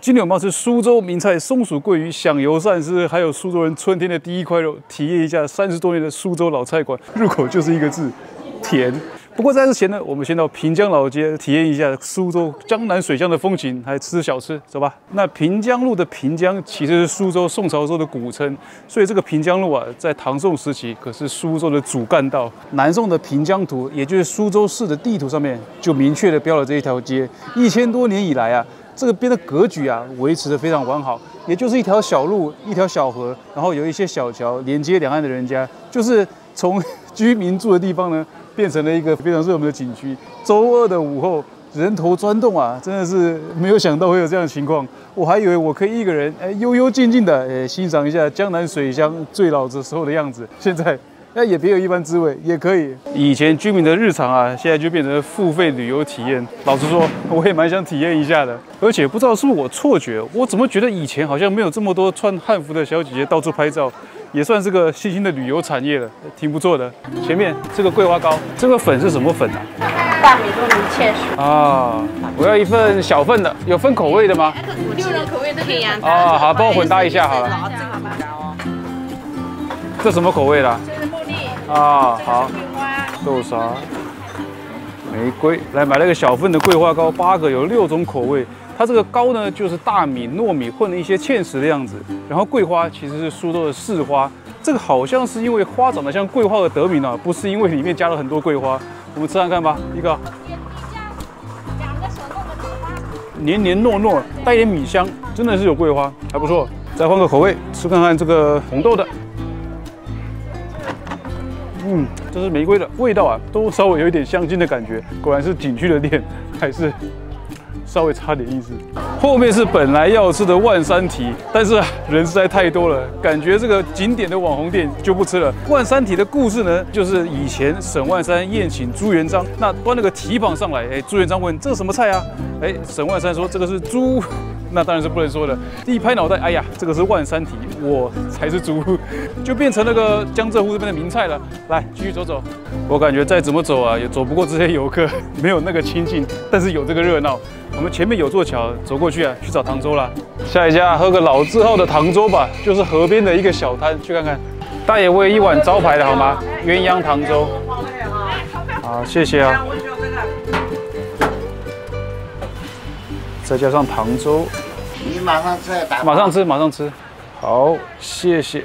今天我们要吃苏州名菜松鼠桂鱼，享油鳝丝，还有苏州人春天的第一块肉，体验一下30多年的苏州老菜馆。入口就是一个字，甜。不过在之前呢，我们先到平江老街体验一下苏州江南水乡的风情，还吃小吃，走吧。那平江路的平江其实是苏州宋朝时候的古称，所以这个平江路啊，在唐宋时期可是苏州的主干道。南宋的平江图，也就是苏州市的地图上面，就明确的标了这一条街。1000多年以来啊，这个边的格局啊，维持得非常完好，也就是一条小路，一条小河，然后有一些小桥连接两岸的人家，就是从居民住的地方呢，变成了一个非常热门的景区。周2的午后，人头钻动啊，真的是没有想到会有这样的情况。我还以为我可以一个人悠悠静静的欣赏一下江南水乡最老的时候的样子，现在也别有一番滋味，也可以。以前居民的日常啊，现在就变成付费旅游体验。老实说，我也蛮想体验一下的。而且不知道是不是我错觉，我怎么觉得以前好像没有这么多穿汉服的小姐姐到处拍照，也算是个新兴的旅游产业了，挺不错的。前面这个桂花糕，这个粉是什么粉啊？大米糯米芡实啊，我要一份小份的，有分口味的吗？6人口味都可以啊。啊，好，帮我混搭一下好了。这什么口味的？这是茉莉啊，好。桂花、豆沙、玫瑰，来买了个小份的桂花糕，8个，有6种口味。它这个糕呢，就是大米、糯米混了一些芡实的样子。然后桂花其实是苏州的市花，这个好像是因为花长得像桂花而得名啊，不是因为里面加了很多桂花。我们吃看看吧，一个。黏黏糯糯，带一点米香，真的是有桂花，还不错。再换个口味，吃看看这个红豆的。这是玫瑰的味道啊，都稍微有一点香精的感觉。果然是景区的店，还是稍微差点意思。后面是本来要吃的万山蹄，但是人实在太多了，感觉这个景点的网红店就不吃了。万山蹄的故事呢，就是以前沈万三宴请朱元璋，那端了个蹄膀上来，朱元璋问这是什么菜啊？沈万三说这个是猪。那当然是不能说的。一拍脑袋，哎呀，这个是万山蹄，我才是猪，就变成那个江浙沪这边的名菜了。来，继续走走。我感觉再怎么走啊，也走不过这些游客，没有那个清静，但是有这个热闹。我们前面有座桥，走过去啊，去找糖粥啦。下一家喝个老字号的糖粥吧，就是河边的一个小摊，去看看。大爷，我也一碗招牌的好吗？鸳鸯糖粥。好，谢谢啊。再加上糖粥，你马上吃，马上吃，马上吃。好，谢谢。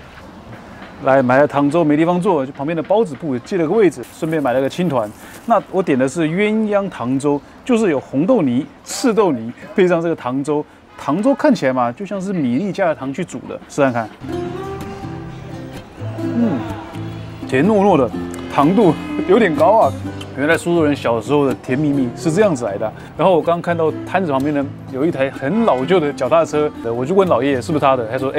来买了糖粥，没地方坐，就旁边的包子铺借了个位置，顺便买了个青团。那我点的是鸳鸯糖粥，就是有红豆泥、赤豆泥配上这个糖粥。糖粥看起来嘛，就像是米粒加了糖去煮的，试看看。甜糯糯的，糖度有点高啊。原来苏州人小时候的甜蜜蜜是这样子来的。然后我刚刚看到摊子旁边呢，有一台很老旧的脚踏车，我就问老爷爷是不是他的，他说，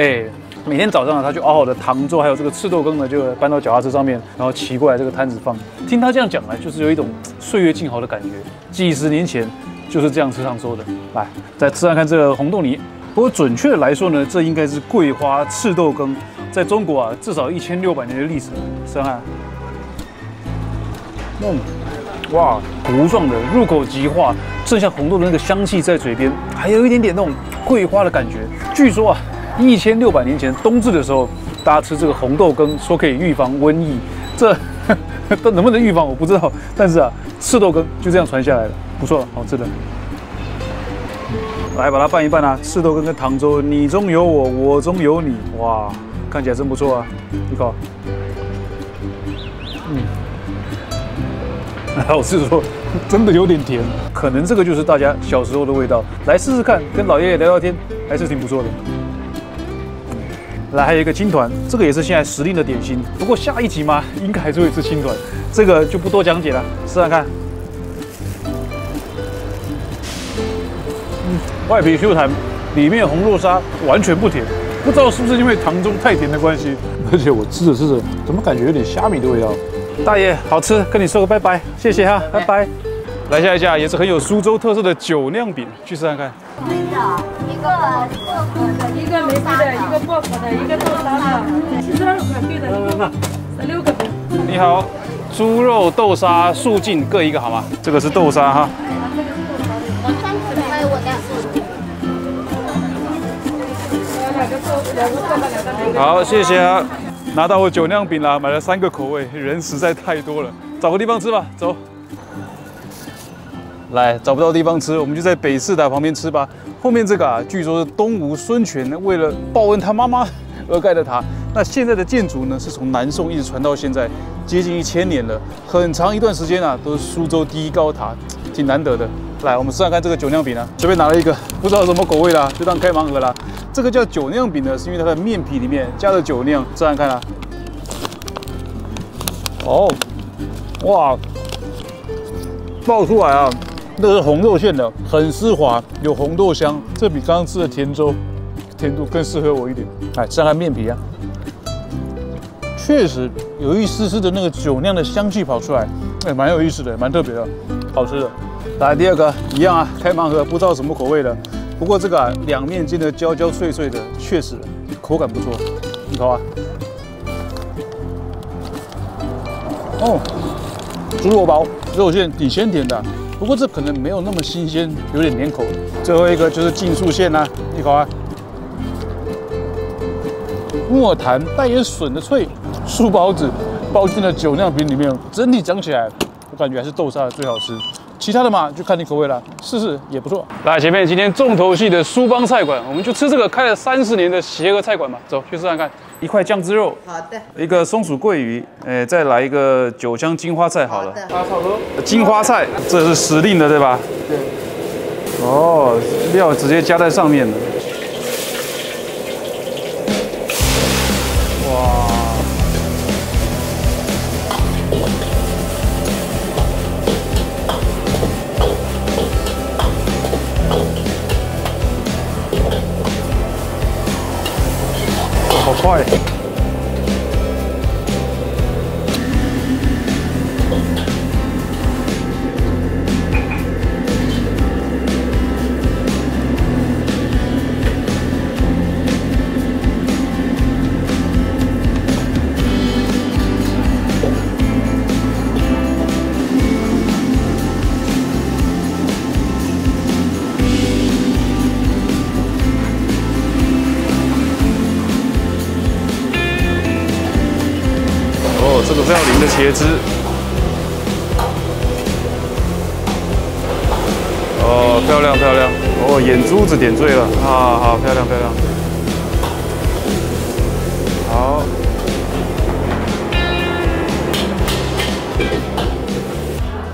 每天早上他就熬好的糖粥还有这个赤豆羹呢，就搬到脚踏车上面，然后骑过来这个摊子放。听他这样讲呢，就是有一种岁月静好的感觉，几十年前就是这样吃糖粥的。来，再吃看看这个红豆泥。不过准确的来说呢，这应该是桂花赤豆羹，在中国啊至少1600年的历史。试看。哇，糊状的，入口即化，剩下红豆的那个香气在嘴边，还有一点点那种桂花的感觉。据说啊，1600年前冬至的时候，大家吃这个红豆羹，说可以预防瘟疫。这能不能预防我不知道，但是啊，赤豆羹就这样传下来了，不错，好吃的。来把它拌一拌啊，赤豆羹跟糖粥，你中有我，我中有你，哇，看起来真不错啊，一口。老实说，真的有点甜，可能这个就是大家小时候的味道。来试试看，跟老爷爷聊聊天，还是挺不错的。来，还有一个青团，这个也是现在时令的点心。不过下一集嘛，应该还是会吃青团，这个就不多讲解了，试试看。外皮 Q 弹，里面红豆沙完全不甜，不知道是不是因为糖粥太甜的关系。而且我吃着吃着，怎么感觉有点虾米的味道？大爷，好吃，跟你说个拜拜，谢谢哈，拜拜。来下一家也是很有苏州特色的酒酿饼，去试看看。一个玫瑰的，一个薄荷的，一个豆沙的，72块对的，16个。你好，猪肉豆沙素净各一个好吗？这个是豆沙哈。还有我的。好，谢谢啊。拿到我酒酿饼啦，买了3个口味，人实在太多了，找个地方吃吧，走。来，找不到地方吃，我们就在北市塔旁边吃吧。后面这个啊，据说是东吴孙权为了报恩他妈妈而盖的塔。那现在的建筑呢，是从南宋一直传到现在，接近1000年了，很长一段时间啊，都是苏州第一高塔，挺难得的。来，我们试试看这个酒酿饼啊，随便拿了一个，不知道什么口味啦，就当开盲盒啦。这个叫酒酿饼呢，是因为它的面皮里面加了酒酿，试试看啊。哦，哇，爆出来啊！这是红肉馅的，很丝滑，有红豆香，这比刚刚吃的甜粥甜度更适合我一点。来，试看面皮啊，确实有一丝丝的那个酒酿的香气跑出来，蛮有意思的，蛮特别的，好吃的。来，第二个一样啊，开盲盒，不知道什么口味的。不过这个啊，两面煎的焦焦脆脆的，确实口感不错。你看啊，哦，猪肉包，肉馅挺鲜甜的。不过这可能没有那么新鲜，有点黏口。最后一个就是净素馅啦，你口啊，木耳弹带点笋的脆，酥包子包进了酒酿饼里面，整体讲起来，我感觉还是豆沙的最好吃。其他的嘛，就看你口味了，试试也不错。来，前面今天重头戏的苏帮菜馆，我们就吃这个开了30年的协和菜馆吧。走，去试看看。一块酱汁肉，好的。一个松鼠桂鱼，再来一个酒香金花菜好了。好炒合。金花菜，这是时令的对吧？对。哦，料直接加在上面了。哇。好快！这个是要淋的茄汁，哦，漂亮漂亮，哦，眼珠子点缀了啊，好漂亮漂亮，好，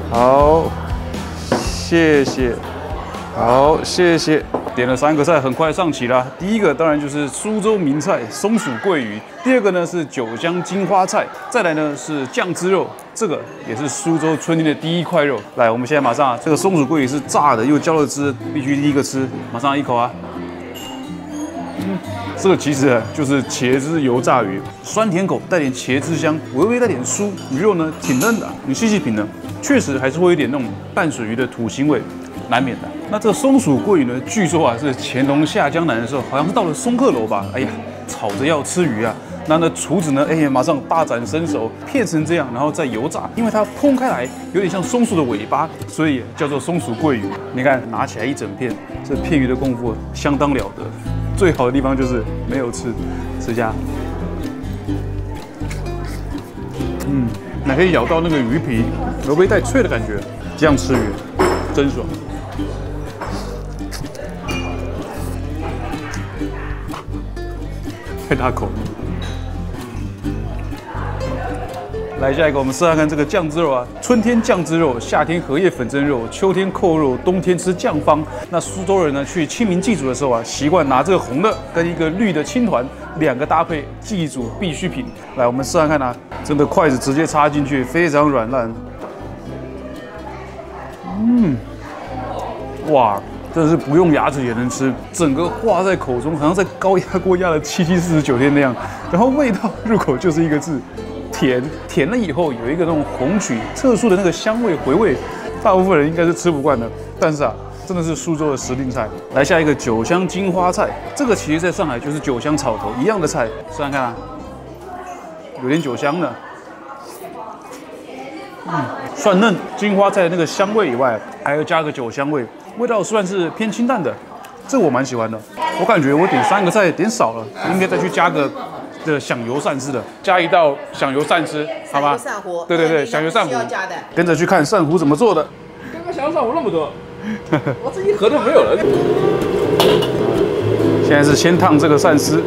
好，谢谢，好，谢谢。点了3个菜，很快上齐了。第一个当然就是苏州名菜松鼠桂鱼，第二个呢是酒香金花菜，再来呢是酱汁肉，这个也是苏州春天的第一块肉。来，我们现在马上啊，这个松鼠桂鱼是炸的，又浇了汁，必须第一个吃，马上一口啊。这个其实就是茄汁油炸鱼，酸甜口，带点茄汁香，微微带点酥，鱼肉呢挺嫩的，你细细品呢，确实还是会有一点那种淡水鱼的土腥味。难免的。那这个松鼠桂鱼呢，据说啊是乾隆下江南的时候，好像是到了松鹤楼吧，哎呀，吵着要吃鱼啊。那厨子呢，马上大展身手，片成这样，然后再油炸，因为它烹开来有点像松鼠的尾巴，所以叫做松鼠桂鱼。你看，拿起来一整片，这片鱼的功夫相当了得。最好的地方就是没有吃下，还可以咬到那个鱼皮，微微带脆的感觉，这样吃鱼真爽。太大口。来下一个，我们试看看这个酱汁肉啊。春天酱汁肉，夏天荷叶粉蒸肉，秋天扣肉，冬天吃酱方。那苏州人呢，去清明祭祖的时候啊，习惯拿这个红的跟一个绿的青团2个搭配，祭祖必需品。来，我们试看看啊，真的筷子直接插进去，非常软烂。哇！真的是不用牙齿也能吃，整个化在口中，好像在高压锅压了7749天那样。然后味道入口就是一个字，甜。甜了以后有一个那种红曲特殊的那个香味回味，大部分人应该是吃不惯的。但是啊，真的是苏州的时令菜。来下一个酒香金花菜，这个其实在上海就是酒香草头一样的菜，试看看啊，有点酒香的。蒜嫩金花菜的那个香味以外，还要加个酒香味。味道算是偏清淡的，这个我蛮喜欢的。我感觉我点3个菜点少了，应该再去加个响油鳝丝的，加一道响油鳝丝，好吗？鳝糊，对，响油鳝糊需要加的。跟着去看鳝糊怎么做的。刚刚响油鳝糊那么多，我这一盒都没有了。现在是先烫这个鳝丝。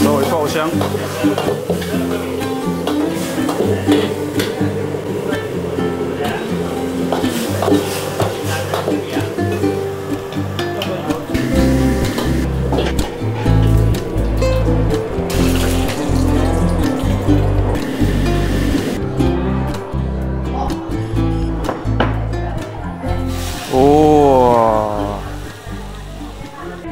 稍微爆香。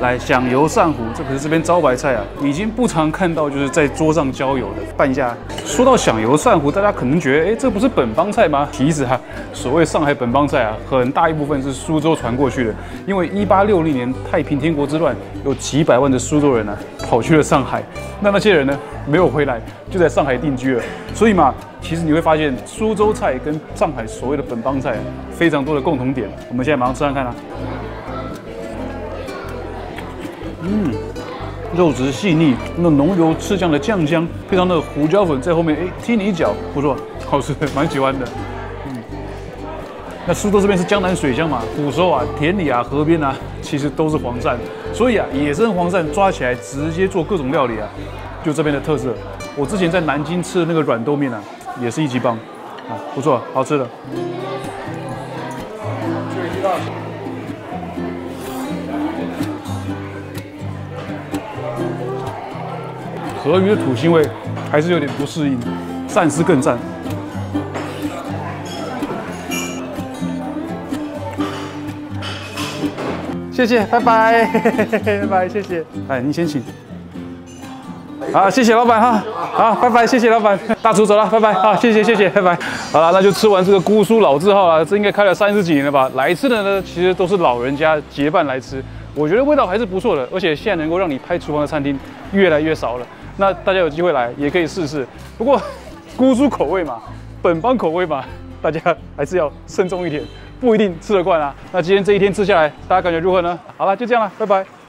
来，响油鳝糊，这可是这边招牌菜啊，已经不常看到，就是在桌上浇油的。拌一下。说到响油鳝糊，大家可能觉得，这不是本帮菜吗？其实所谓上海本帮菜啊，很大一部分是苏州传过去的。因为1860年太平天国之乱，有几百万的苏州人跑去了上海，那些人呢没有回来，就在上海定居了。所以嘛，其实你会发现苏州菜跟上海所谓的本帮菜非常多的共同点。我们现在马上吃看看啊。肉质细腻，那浓油赤酱的酱香，配上那个胡椒粉在后面，踢你一脚，不错，好吃，蛮喜欢的。那苏州这边是江南水乡嘛，捕收啊，田里啊，河边啊，其实都是黄鳝，所以野生黄鳝抓起来直接做各种料理啊，就这边的特色。我之前在南京吃的那个软豆面也是一级棒，不错，好吃的。河鱼的土腥味还是有点不适应，鳝丝更赞。谢谢，拜拜，拜拜，谢谢。您先请。好，谢谢老板哈。好，拜拜，谢谢老板。大厨走了，拜拜。好，谢谢，拜拜。好了，那就吃完这个姑苏老字号了，这应该开了30几年了吧？来吃的呢，其实都是老人家结伴来吃，我觉得味道还是不错的，而且现在能够让你拍厨房的餐厅越来越少了。那大家有机会来也可以试试，不过姑苏口味嘛，本帮口味嘛，大家还是要慎重一点，不一定吃得惯啊。那今天这一天吃下来，大家感觉如何呢？好了，就这样了，拜拜。